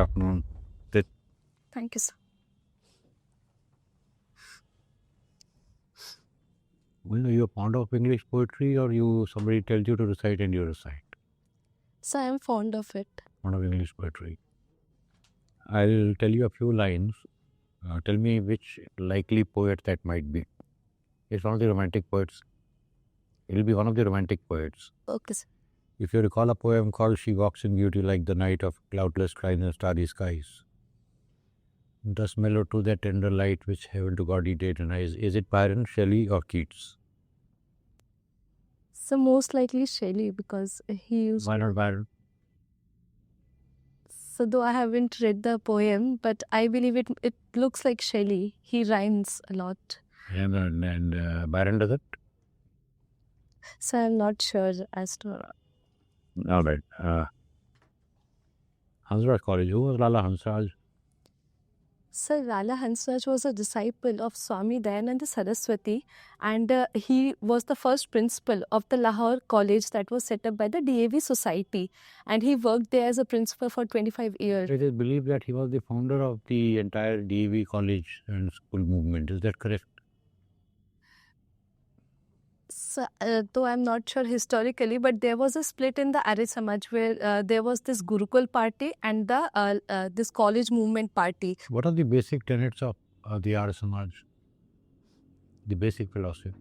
afternoon. Thank you, sir. Well, are you fond of English poetry, or somebody tells you to recite and you recite? So I am fond of it. Fond of English poetry. I'll tell you a few lines. Tell me which likely poet that might be. It's one of the romantic poets. It'll be one of the romantic poets. Okay, sir. If you recall a poem called She Walks in Beauty Like the Night of Cloudless Skies and Starry Skies, thus mellow to that tender light which heaven to gaudy day denies. Is it Byron, Shelley, or Keats? So most likely Shelley, because he used. Why not Byron? So though I haven't read the poem, but I believe it looks like Shelley. He rhymes a lot. And Byron does it? So I'm not sure as to. All right. Hansraj College. Who was Lala Hansraj? Sir, Lala Hansraj was a disciple of Swami Dayananda Saraswati, and he was the first principal of the Lahore College that was set up by the DAV Society, and he worked there as a principal for 25 years. It is believed that he was the founder of the entire DAV college and school movement. Is that correct? So, though I'm not sure historically, but there was a split in the Arya Samaj where there was this Gurukul party and the this college movement party. What are the basic tenets of the Arya Samaj? The basic philosophy?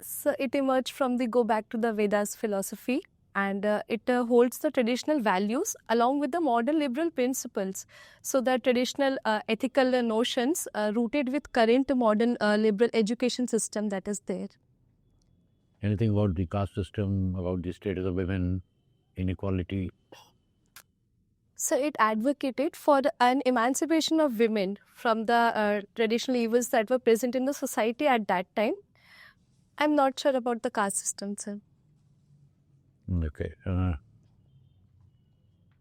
So it emerged from the go back to the Vedas philosophy, and it holds the traditional values along with the modern liberal principles. So the traditional ethical notions rooted with current modern liberal education system that is there. Anything about the caste system, about the status of women, inequality? So it advocated for an emancipation of women from the traditional evils that were present in the society at that time. I'm not sure about the caste system, sir. Okay.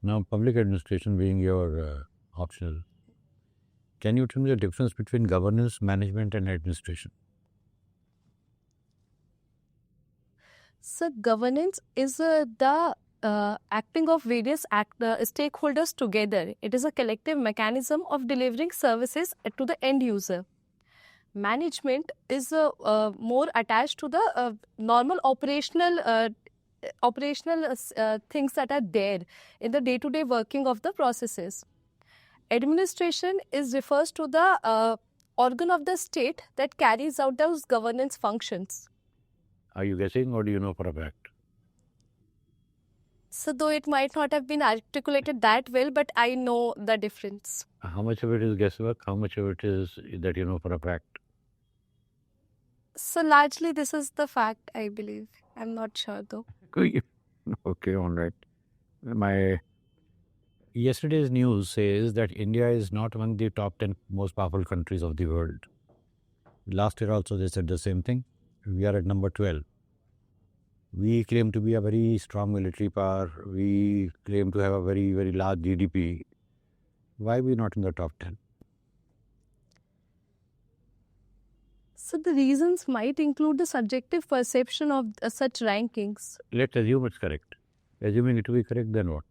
Now, public administration being your optional, can you tell me the difference between governance, management, and administration? So governance is the acting of various stakeholders together. It is a collective mechanism of delivering services to the end user. Management is more attached to the normal operational things that are there in the day-to-day working of the processes. Administration refers to the organ of the state that carries out those governance functions. Are you guessing, or do you know for a fact? So though it might not have been articulated that well, but I know the difference. How much of it is guesswork? How much of it is that you know for a fact? So largely this is the fact, I believe. I'm not sure though. Okay, all right. Yesterday's news says that India is not among the top 10 most powerful countries of the world. Last year also they said the same thing. We are at number 12. We claim to be a very strong military power. We claim to have a very, very large GDP. Why are we not in the top 10? So the reasons might include the subjective perception of such rankings. Let's assume it's correct. Assuming it to be correct, then what?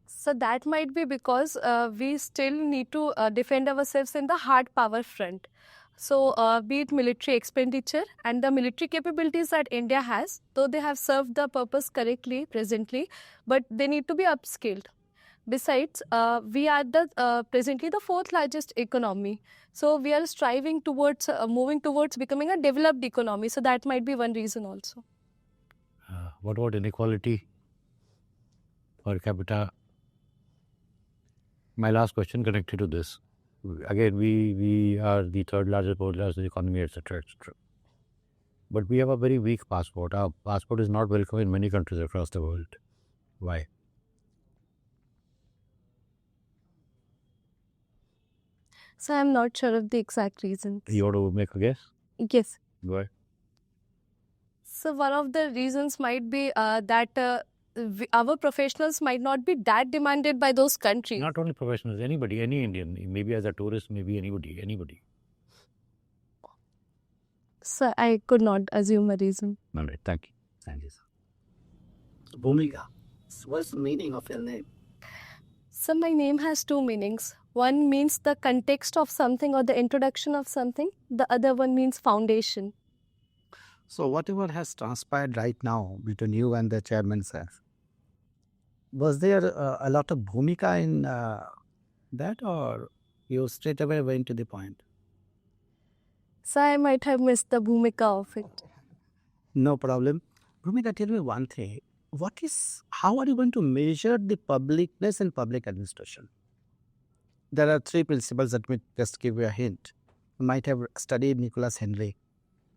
So that might be because we still need to defend ourselves in the hard power front. So be it military expenditure and the military capabilities that India has, though they have served the purpose correctly presently, but they need to be upskilled. Besides, we are presently the fourth largest economy. So we are striving towards moving towards becoming a developed economy. So that might be one reason also. What about inequality per capita? My last question connected to this. Again, we are the third largest, fourth largest economy, etc., etc. But we have a very weak passport. Our passport is not welcome in many countries across the world. Why? So I'm not sure of the exact reasons. You want to make a guess? Yes. Go ahead. So one of the reasons might be that our professionals might not be that demanded by those countries. Not only professionals, anybody, any Indian, maybe as a tourist, maybe anybody. So I could not assume a reason. All right, thank you. Thank you, sir. Bhoomika, What's the meaning of your name? So my name has two meanings. One means the context of something or the introduction of something. The other one means foundation. So whatever has transpired right now between you and the chairman, sir, was there a lot of bhumika in that, or you straight away went to the point? So I might have missed the Bhoomika of it. No problem. Bhumika, tell me one thing. How are you going to measure the publicness in public administration? There are three principles that may just give you a hint. You might have studied Nicholas Henry.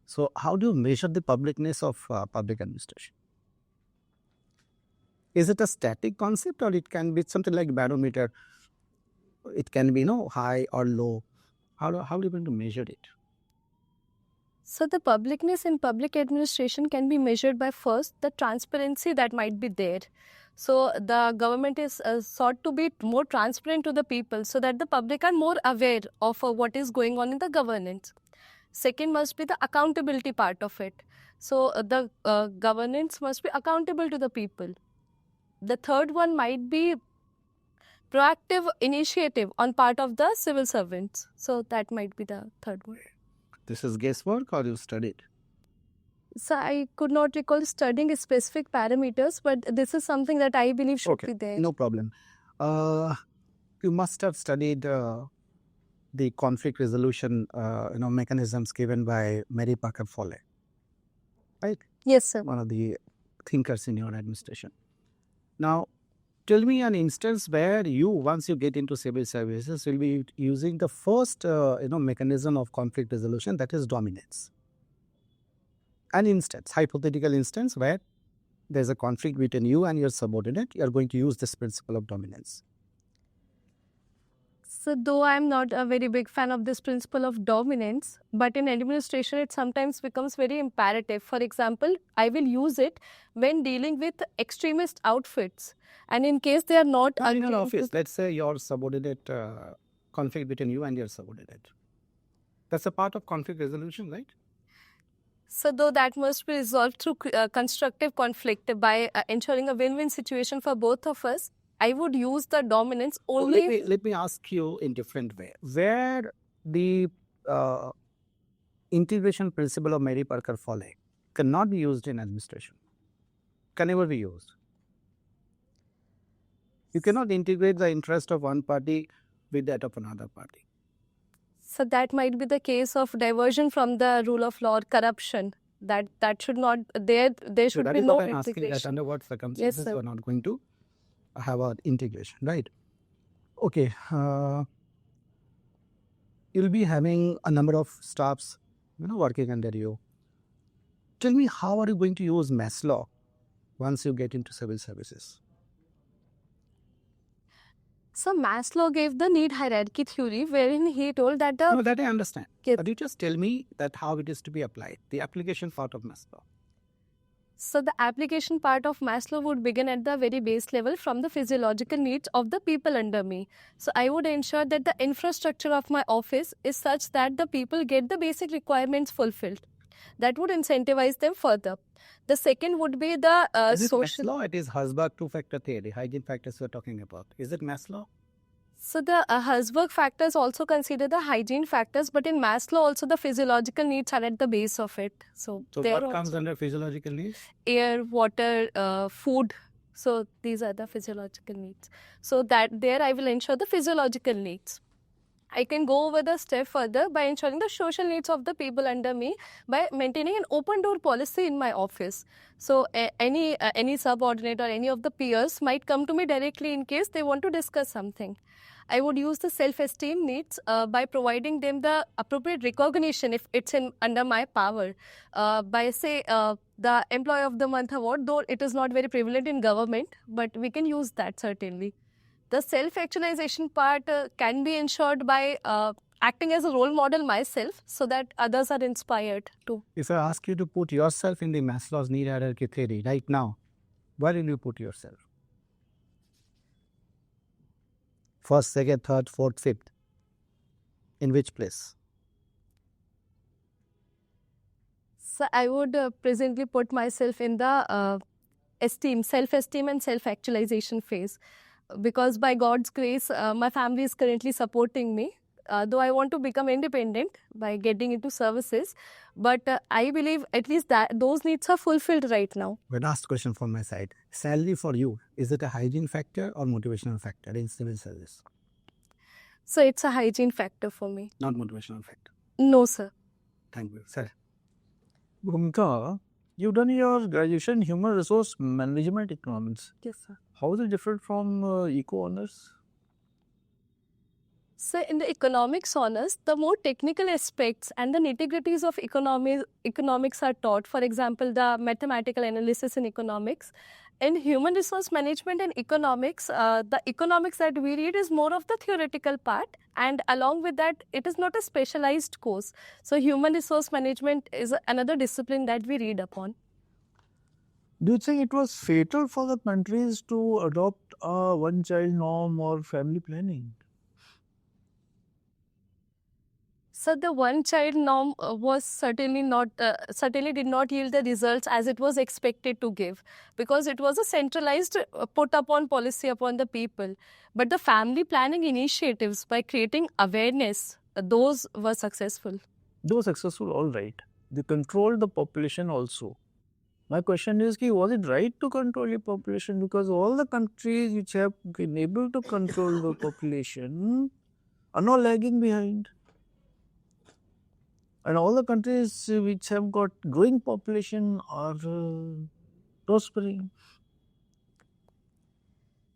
So how do you measure the publicness of public administration? Is it a static concept, or it can be something like barometer? It can be high or low. How are you going to measure it? So the publicness in public administration can be measured by first the transparency that might be there. So the government is sought to be more transparent to the people so that the public are more aware of what is going on in the governance. Second must be the accountability part of it. So the governance must be accountable to the people. The third one might be proactive initiative on part of the civil servants. So that might be the third one. This is guesswork, or you studied? So I could not recall studying specific parameters, but this is something that I believe should be there. No problem. You must have studied the conflict resolution mechanisms given by Mary Parker Foley, right? Yes, sir. One of the thinkers in your administration. Now, tell me an instance where you, once you get into civil services, will be using the first mechanism of conflict resolution, that is dominance. An instance, hypothetical instance, where there's a conflict between you and your subordinate, you are going to use this principle of dominance. So though I'm not a very big fan of this principle of dominance, but in administration it sometimes becomes very imperative. For example, I will use it when dealing with extremist outfits, and in case they are not in an office, let's say your subordinate, conflict between you and your subordinate. That's a part of conflict resolution, right? So though that must be resolved through constructive conflict by ensuring a win-win situation for both of us, I would use the dominance only. Let me ask you in different way. Where the integration principle of Mary Parker Foley cannot be used in administration, can never be used. You cannot integrate the interest of one party with that of another party. So that might be the case of diversion from the rule of law or corruption. That should not, there should be no integration. Asking that under what circumstances you are not going to have an integration, right? Okay. You'll be having a number of staffs, working under you. Tell me, how are you going to use Maslow once you get into civil services? So Maslow gave the need hierarchy theory, wherein he told that the... No, that I understand. But you just tell me that how it is to be applied, the application part of Maslow. So the application part of Maslow would begin at the very base level from the physiological needs of the people under me. So I would ensure that the infrastructure of my office is such that the people get the basic requirements fulfilled. That would incentivize them further. The second would be the social... Maslow? It is Herzberg two-factor theory, hygiene factors we're talking about. Is it Maslow? So the Herzberg factors also consider the hygiene factors, but in Maslow also the physiological needs are at the base of it. So what comes under physiological needs? Air, water, food. So these are the physiological needs. So that there I will ensure the physiological needs. I can go over the step further by ensuring the social needs of the people under me by maintaining an open door policy in my office. So any subordinate or any of the peers might come to me directly in case they want to discuss something. I would use the self-esteem needs by providing them the appropriate recognition if it's under my power. By say the Employee of the Month award, though it is not very prevalent in government, but we can use that certainly. The self-actualization part can be ensured by acting as a role model myself so that others are inspired too. If I ask you to put yourself in the Maslow's need hierarchy theory right now, where will you put yourself? First, second, third, fourth, fifth. In which place? So I would presently put myself in the self-esteem and self-actualization phase. Because by God's grace, my family is currently supporting me. Though I want to become independent by getting into services, but I believe at least that those needs are fulfilled right now. The last question from my side. Salary for you, is it a hygiene factor or motivational factor in civil service? So it's a hygiene factor for me. Not motivational factor. No, sir. Thank you, sir. Bhumika, you've done your graduation in Human Resource Management Economics. Yes, sir. How is it different from Eco Honors? So in the economics honors, the more technical aspects and the nitty-gritties of economics are taught. For example, the mathematical analysis in economics. In human resource management and economics, the economics that we read is more of the theoretical part, and along with that, it is not a specialized course. So human resource management is another discipline that we read upon. Do you think it was fatal for the countries to adopt a one-child norm or family planning? So the one-child norm was certainly did not yield the results as it was expected to give, because it was a centralized put upon policy upon the people. But the family planning initiatives, by creating awareness, those were successful. They were successful, all right. They controlled the population also. My question is, was it right to control your population? Because all the countries which have been able to control the population are now lagging behind. And all the countries which have got growing population are prospering.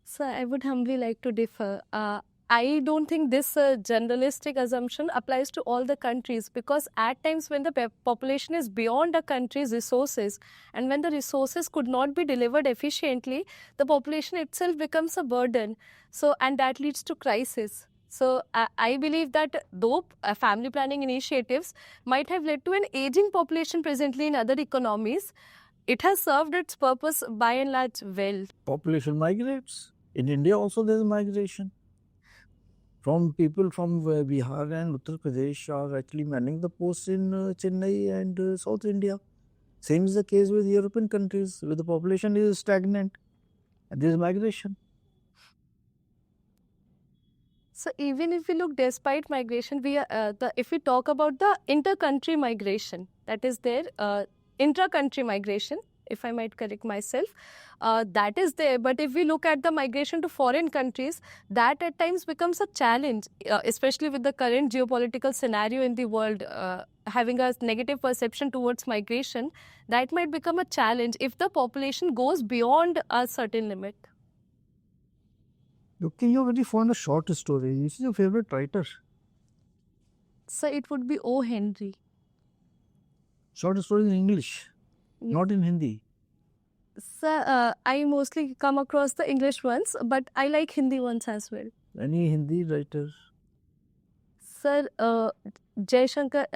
So I would humbly like to differ. I don't think this generalistic assumption applies to all the countries, because at times when the population is beyond a country's resources and when the resources could not be delivered efficiently, the population itself becomes a burden. So, and that leads to crisis. So I believe that though family planning initiatives might have led to an aging population presently in other economies, it has served its purpose by and large well. Population migrates. In India also there is migration. From people from Bihar and Uttar Pradesh are actually manning the posts in Chennai and South India. Same is the case with European countries, where the population is stagnant and there is migration. So even if we look despite migration, if we talk about the inter-country migration, that is there, intra-country migration, if I might correct myself, that is there. But if we look at the migration to foreign countries, that at times becomes a challenge, especially with the current geopolitical scenario in the world, having a negative perception towards migration, that might become a challenge if the population goes beyond a certain limit. Looking, you're very fond of short stories. Which is your favorite writer? So it would be O. Henry. Short stories in English, not in Hindi. So I mostly come across the English ones, but I like Hindi ones as well. Any Hindi writer? Sir, Harishankar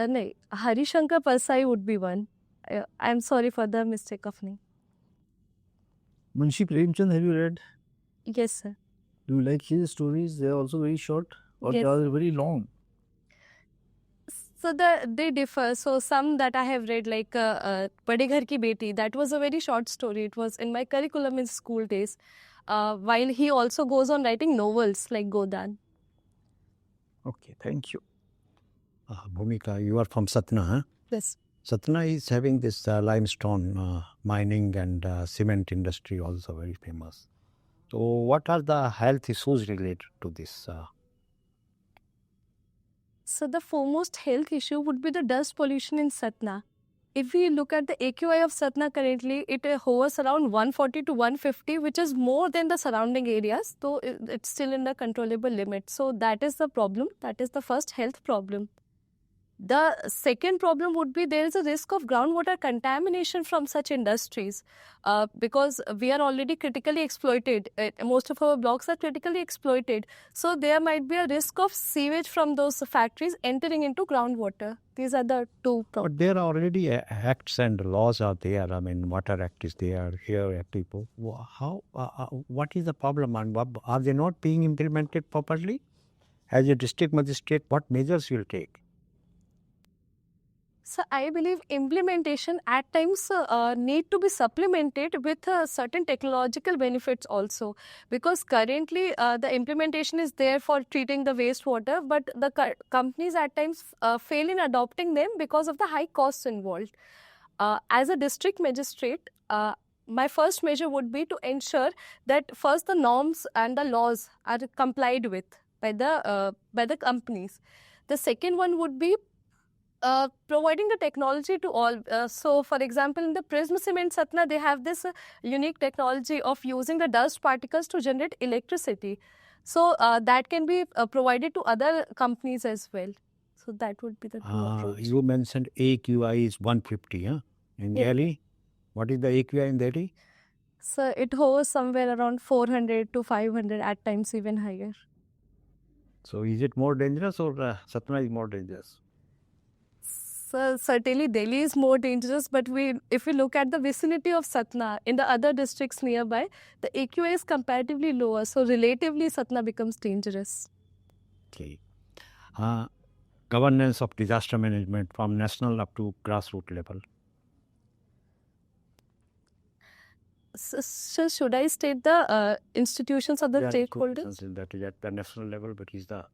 Parsai would be one. I'm sorry for the mistake of name. Munshi Premchand, have you read? Yes, sir. Do you like his stories? They are also very short or Yes. they are very long? So they differ. So some that I have read, like Bade Ghar Ki Beti, that was a very short story. It was in my curriculum in school days. While he also goes on writing novels like Godan. Okay, thank you. Bhumika, you are from Satna, huh? Yes. Satna is having this limestone mining and cement industry also very famous. So what are the health issues related to this? So the foremost health issue would be the dust pollution in Satna. If we look at the AQI of Satna currently, it hovers around 140 to 150, which is more than the surrounding areas, though it's still in the controllable limit. So that is the problem. That is the first health problem. The second problem would be there is a risk of groundwater contamination from such industries because we are already critically exploited. Most of our blocks are critically exploited. So there might be a risk of sewage from those factories entering into groundwater. These are the two problems. But there are already acts and laws are there. I mean, Water Act is there here, people. What is the problem and are they not being implemented properly? As a district magistrate, what measures will take? So I believe implementation at times need to be supplemented with certain technological benefits also, because currently the implementation is there for treating the wastewater, but the companies at times fail in adopting them because of the high costs involved. As a district magistrate, my first measure would be to ensure that first the norms and the laws are complied with by the companies. The second one would be providing the technology to all. So, for example, in the Prism Cement Satna, they have this unique technology of using the dust particles to generate electricity. So, that can be provided to other companies as well. So, that would be the two approach. You mentioned AQI is 150, huh? In Yeah. Delhi, what is the AQI in Delhi? So, it hovers somewhere around 400 to 500, at times even higher. So, is it more dangerous or Satna is more dangerous? So certainly Delhi is more dangerous, but if we look at the vicinity of Satna, in the other districts nearby, the AQI is comparatively lower. So relatively Satna becomes dangerous. Okay. Governance of disaster management from national up to grassroots level. So should I state the institutions of the stakeholders? That is at the national level, but is the...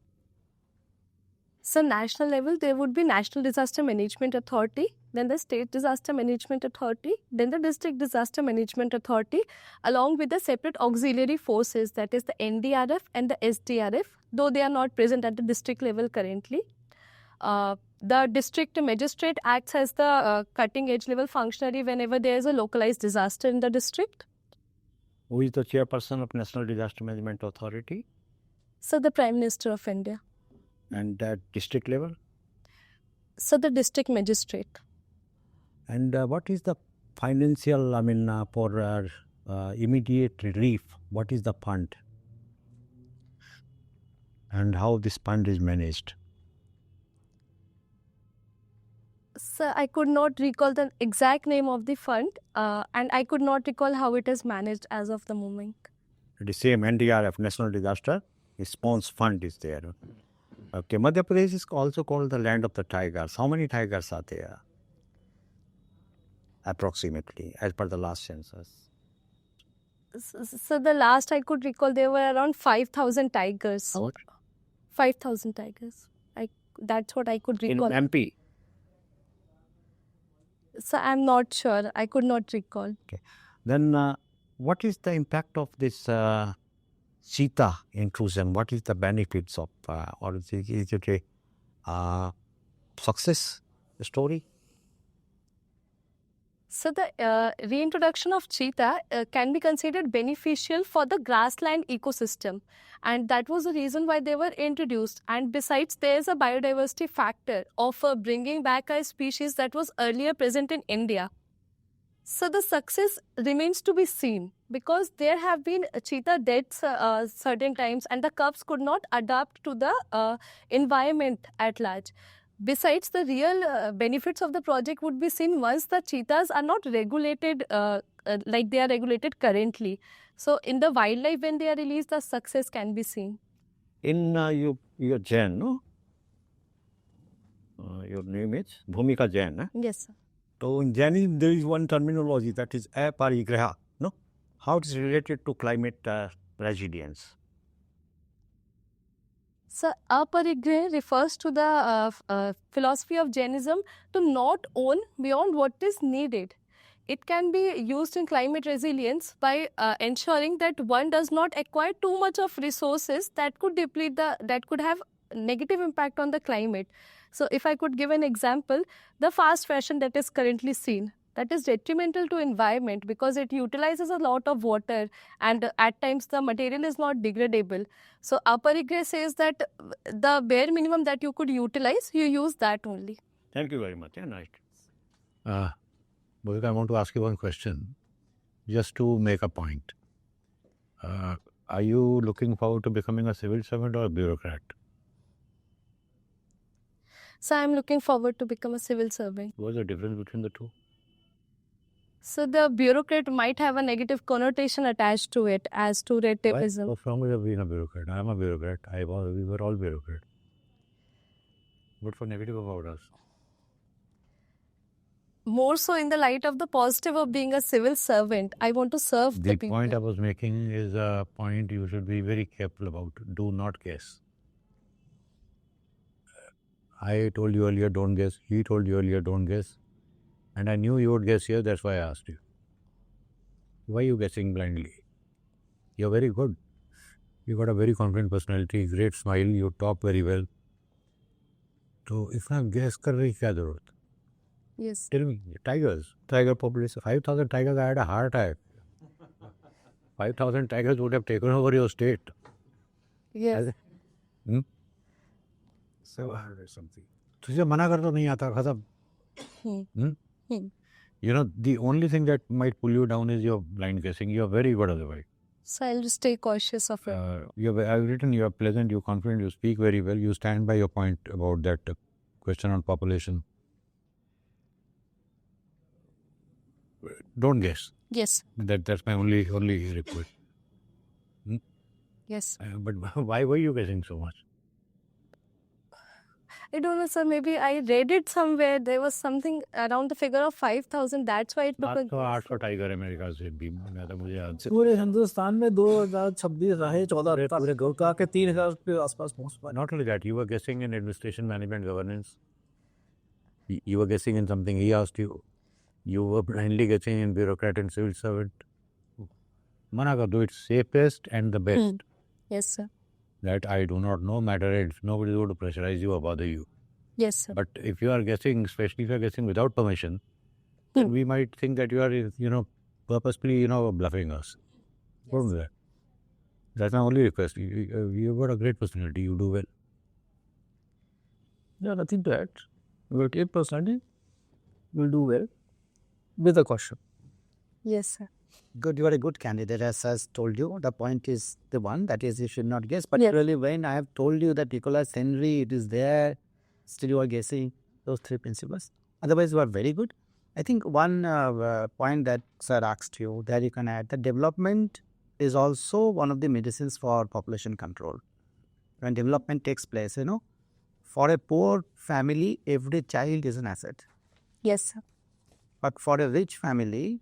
So national level, there would be National Disaster Management Authority, then the State Disaster Management Authority, then the District Disaster Management Authority, along with the separate auxiliary forces, that is the NDRF and the SDRF, though they are not present at the district level currently. The district magistrate acts as the cutting edge level functionary whenever there is a localized disaster in the district. Who is the chairperson of National Disaster Management Authority? So the Prime Minister of India. And at district level? So the district magistrate. And what is the financial, for immediate relief, what is the fund? And how this fund is managed? So I could not recall the exact name of the fund, and I could not recall how it is managed as of the moment. The same NDRF, National Disaster Response Fund, is there. Okay, Madhya Pradesh is also called the land of the tigers. How many tigers are there? Approximately, as per the last census. So the last I could recall, there were around 5,000 tigers. How much? 5,000 tigers. That's what I could recall. In MP? So I'm not sure. I could not recall. Okay. Then what is the impact of this cheetah intrusion? What is the benefits of, or is it a success story? So the reintroduction of cheetah can be considered beneficial for the grassland ecosystem, and that was the reason why they were introduced. And besides, there is a biodiversity factor of bringing back a species that was earlier present in India. So the success remains to be seen, because there have been cheetah deaths certain times, and the cubs could not adapt to the environment at large. Besides, the real benefits of the project would be seen once the cheetahs are not regulated like they are regulated currently. So in the wildlife, when they are released, the success can be seen. In your Jain, no? Your name is Bhoomika Jain, eh? Yes, sir. So in Jainism, there is one terminology, that is aparigraha, no? How it is related to climate resilience? So, aparigraha refers to the philosophy of Jainism to not own beyond what is needed. It can be used in climate resilience by ensuring that one does not acquire too much of resources that could deplete that could have negative impact on the climate. So, if I could give an example, the fast fashion that is currently seen, that is detrimental to environment because it utilizes a lot of water, and at times the material is not degradable. So aparigraha says that the bare minimum that you could utilize, you use that only. Thank you very much. Yeah, nice. Bhoomika, I want to ask you one question, just to make a point. Are you looking forward to becoming a civil servant or a bureaucrat? So I'm looking forward to become a civil servant. What's the difference between the two? So the bureaucrat might have a negative connotation attached to it as to relativism. What's wrong with being a bureaucrat? I am a bureaucrat. We were all bureaucrats. What's so negative about us? more so in the light of the positive of being a civil servant. I want to serve the The people. point I was making is a point you should be very careful about. Do not guess. I told you earlier, don't guess. He told you earlier, don't guess. And I knew you would guess here, that's why I asked you. Why are you guessing blindly? You're very good. You got a very confident personality, great smile, you talk very well. So, इतना guess कर रही क्या जरूरत? Yes. Tell me, tigers, tiger population, 5,000 tigers had a heart attack. 5,000 tigers would have taken over your state. Yes. So I heard something. तुझे मना कर तो नहीं आता खत्म. You know, the only thing that might pull you down is your blind guessing. You're very good otherwise. So I'll just stay cautious of it. I've written you're pleasant, you're confident, you speak very well, you stand by your point about that question on population. Don't guess. Yes. That's my only request. Yes. But why were you guessing so much? I don't know, sir. Maybe I read it somewhere. There was something around the figure of 5,000. That's why it took a 800 tiger America से भी मैं मुझे याद से पूरे हिंदुस्तान में 2026 रहे 14 पूरे का के 3,000 के आसपास पहुंच पाए. Not only that, you were guessing in administration, management, governance. You were guessing in something he asked you. You were blindly guessing in bureaucrat and civil servant. Mana kar do, it's safest and the best. Yes, sir. That I do not know matter ends. Nobody is going to pressurize you or bother you. Yes, sir. But if you are guessing, especially if you are guessing without permission, then we might think that you are, purposely, bluffing us. Don't do that. That's my only request. You've got a great personality. You do well. Yeah, nothing to add. But your personality will do well with a caution. Yes, sir. Good, you are a good candidate, as I told you. The point is the one, that is, you should not guess. Particularly when I have told you that Nicholas Henry, it is there, still you are guessing those three principles. Otherwise, you are very good. I think one point that sir asked you, there you can add that development is also one of the medicines for population control. When development takes place, for a poor family, every child is an asset. Yes, sir. But for a rich family,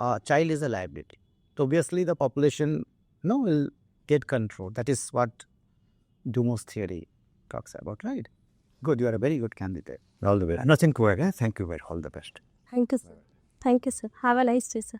a child is a liability. So obviously, the population will get control. That is what Dumo's theory talks about, right? Good, you are a very good candidate. All the best. Nothing to add. Thank you very much. All the best. Thank you, sir. Thank you, sir. Have a nice day, sir.